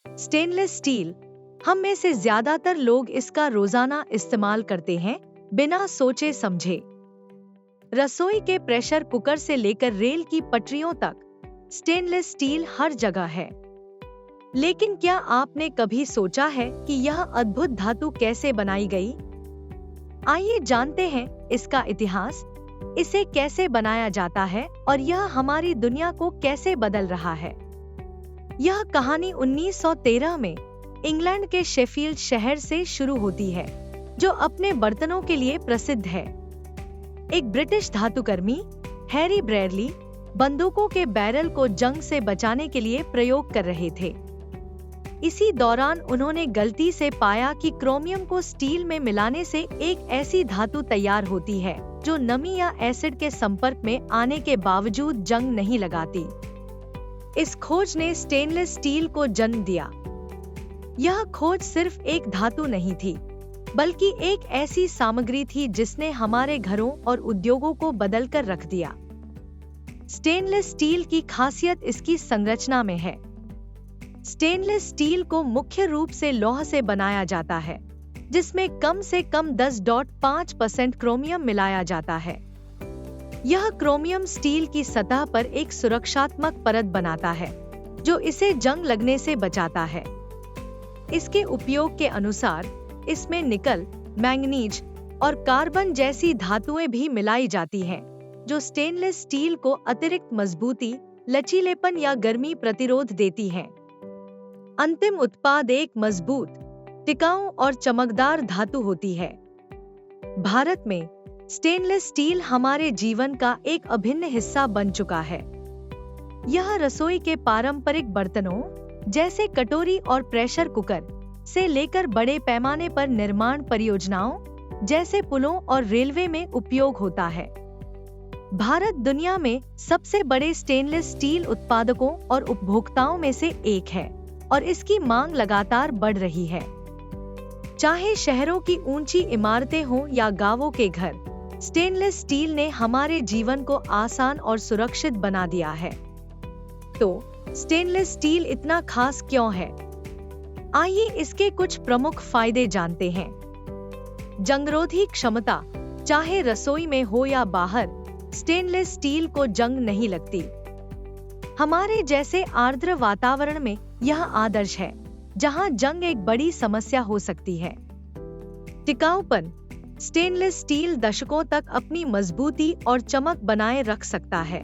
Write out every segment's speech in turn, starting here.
Stainless steel, हम में से ज्यादातर लोग इसका रोजाना इस्तेमाल करते हैं बिना सोचे समझे। रसोई के प्रेशर कुकर से लेकर रेल की पटरियों तक स्टेनलेस स्टील हर जगह है। लेकिन क्या आपने कभी सोचा है कि यह अद्भुत धातु कैसे बनाई गई? आइए जानते हैं इसका इतिहास, इसे कैसे बनाया जाता है और यह हमारी दुनिया को कैसे बदल रहा है। यह कहानी 1913 में इंग्लैंड के शेफील्ड शहर से शुरू होती है, जो अपने बर्तनों के लिए प्रसिद्ध है। एक ब्रिटिश धातुकर्मी हैरी ब्रेयरली बंदूकों के बैरल को जंग से बचाने के लिए प्रयोग कर रहे थे। इसी दौरान उन्होंने गलती से पाया कि क्रोमियम को स्टील में मिलाने से एक ऐसी धातु तैयार होती है जो नमी या एसिड के संपर्क में आने के बावजूद जंग नहीं लगाती। इस खोज ने स्टेनलेस स्टील को जन्म दिया। यह खोज सिर्फ एक धातु नहीं थी, बल्कि एक ऐसी सामग्री थी जिसने हमारे घरों और उद्योगों को बदलकर रख दिया। स्टेनलेस स्टील की खासियत इसकी संरचना में है। स्टेनलेस स्टील को मुख्य रूप से लौह से बनाया जाता है, जिसमें कम से कम 10.5% क्रोमियम मिलाया जाता है। यह क्रोमियम स्टील की सतह पर एक सुरक्षात्मक परत बनाता है, जो इसे जंग लगने से बचाता है। इसके उपयोग के अनुसार इसमें निकल, मैंगनीज और कार्बन जैसी धातुएं भी मिलाई जाती हैं, जो स्टेनलेस स्टील को अतिरिक्त मजबूती, लचीलेपन या गर्मी प्रतिरोध देती हैं। अंतिम उत्पाद एक मजबूत, टिकाऊ और चमकदार धातु होती है। भारत में स्टेनलेस स्टील हमारे जीवन का एक अभिन्न हिस्सा बन चुका है। यह रसोई के पारंपरिक बर्तनों जैसे कटोरी और प्रेशर कुकर से लेकर बड़े पैमाने पर निर्माण परियोजनाओं जैसे पुलों और रेलवे में उपयोग होता है। भारत दुनिया में सबसे बड़े स्टेनलेस स्टील उत्पादकों और उपभोक्ताओं में से एक है और इसकी मांग लगातार बढ़ रही है। चाहे शहरों की ऊंची इमारतें हों या गांवों के घर, स्टेनलेस स्टील ने हमारे जीवन को आसान और सुरक्षित बना दिया है। तो स्टेनलेस स्टील इतना खास क्यों है? आइए इसके कुछ प्रमुख फायदे जानते हैं। जंगरोधी क्षमता, चाहे रसोई में हो या बाहर, स्टेनलेस स्टील को जंग नहीं लगती। हमारे जैसे आर्द्र वातावरण में यह आदर्श है, जहां जंग एक बड़ी समस्या हो सकती है। टिकाऊपन, स्टेनलेस स्टील दशकों तक अपनी मजबूती और चमक बनाए रख सकता है।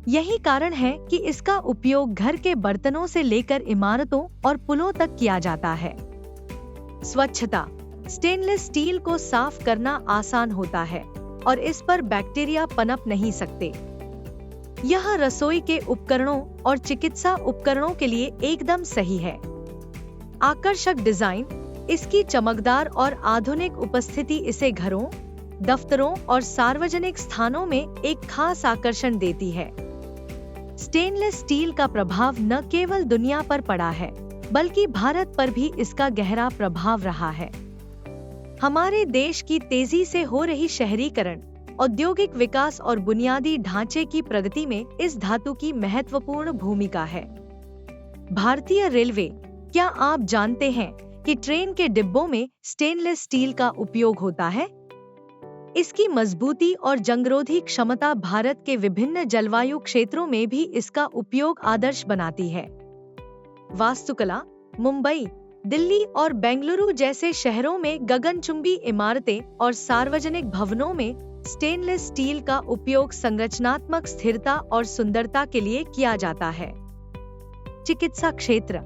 यही कारण है कि इसका उपयोग घर के बर्तनों से लेकर इमारतों और पुलों तक किया जाता है। स्वच्छता, स्टेनलेस स्टील को साफ करना आसान होता है और इस पर बैक्टीरिया पनप नहीं सकते। यह रसोई के उपकरणों और चिकित्सा उपकरणों के लिए एकदम सही है। आकर्षक डिजाइन, इसकी चमकदार और आधुनिक उपस्थिति इसे घरों, दफ्तरों और सार्वजनिक स्थानों में एक खास आकर्षण देती है। स्टेनलेस स्टील का प्रभाव न केवल दुनिया पर पड़ा है, बल्कि भारत पर भी इसका गहरा प्रभाव रहा है। हमारे देश की तेजी से हो रही शहरीकरण, औद्योगिक विकास और बुनियादी ढांचे की प्रगति में इस धातु की महत्वपूर्ण भूमिका है। भारतीय रेलवे, क्या आप जानते हैं कि ट्रेन के डिब्बों में स्टेनलेस स्टील का उपयोग होता है? इसकी मजबूती और जंगरोधी क्षमता भारत के विभिन्न जलवायु क्षेत्रों में भी इसका उपयोग आदर्श बनाती है। वास्तुकला, मुंबई, दिल्ली और बेंगलुरु जैसे शहरों में गगनचुंबी इमारतें और सार्वजनिक भवनों में स्टेनलेस स्टील का उपयोग संरचनात्मक स्थिरता और सुंदरता के लिए किया जाता है। चिकित्सा क्षेत्र,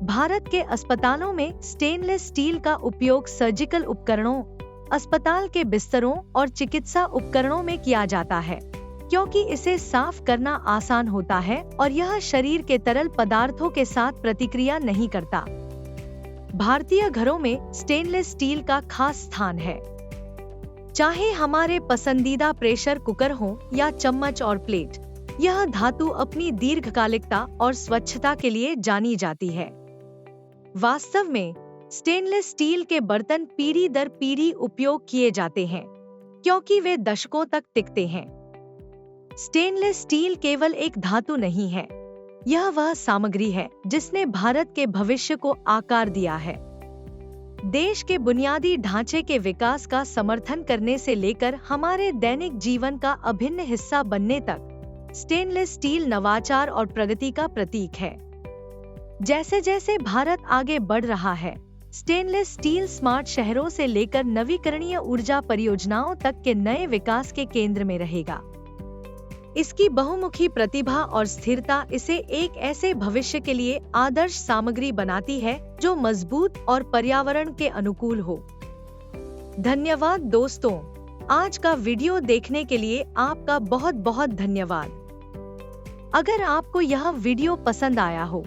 भारत के अस्पतालों में स्टेनलेस स्टील का उपयोग सर्जिकल उपकरणों, अस्पताल के बिस्तरों और चिकित्सा उपकरणों में किया जाता है, क्योंकि इसे साफ करना आसान होता है और यह शरीर के तरल पदार्थों के साथ प्रतिक्रिया नहीं करता। भारतीय घरों में स्टेनलेस स्टील का खास स्थान है। चाहे हमारे पसंदीदा प्रेशर कुकर हो या चम्मच और प्लेट, यह धातु अपनी दीर्घकालिकता और स्वच्छता के लिए जानी जाती है। वास्तव में स्टेनलेस स्टील के बर्तन पीढ़ी दर पीढ़ी उपयोग किए जाते हैं, क्योंकि वे दशकों तक टिकते हैं। स्टेनलेस स्टील केवल एक धातु नहीं है, यह वह सामग्री है जिसने भारत के भविष्य को आकार दिया है। देश के बुनियादी ढांचे के विकास का समर्थन करने से लेकर हमारे दैनिक जीवन का अभिन्न हिस्सा बनने तक स्टेनलेस स्टील नवाचार और प्रगति का प्रतीक है। जैसे जैसे भारत आगे बढ़ रहा है, स्टेनलेस स्टील स्मार्ट शहरों से लेकर नवीकरणीय ऊर्जा परियोजनाओं तक के नए विकास के केंद्र में रहेगा। इसकी बहुमुखी प्रतिभा और स्थिरता इसे एक ऐसे भविष्य के लिए आदर्श सामग्री बनाती है जो मजबूत और पर्यावरण के अनुकूल हो। धन्यवाद दोस्तों, आज का वीडियो देखने के लिए आपका बहुत बहुत धन्यवाद। अगर आपको यह वीडियो पसंद आया हो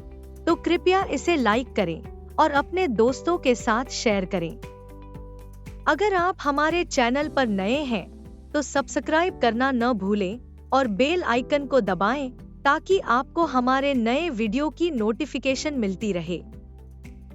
तो कृपया इसे लाइक करें और अपने दोस्तों के साथ शेयर करें। अगर आप हमारे चैनल पर नए हैं तो सब्सक्राइब करना न भूलें और बेल आइकन को दबाएं ताकि आपको हमारे नए वीडियो की नोटिफिकेशन मिलती रहे।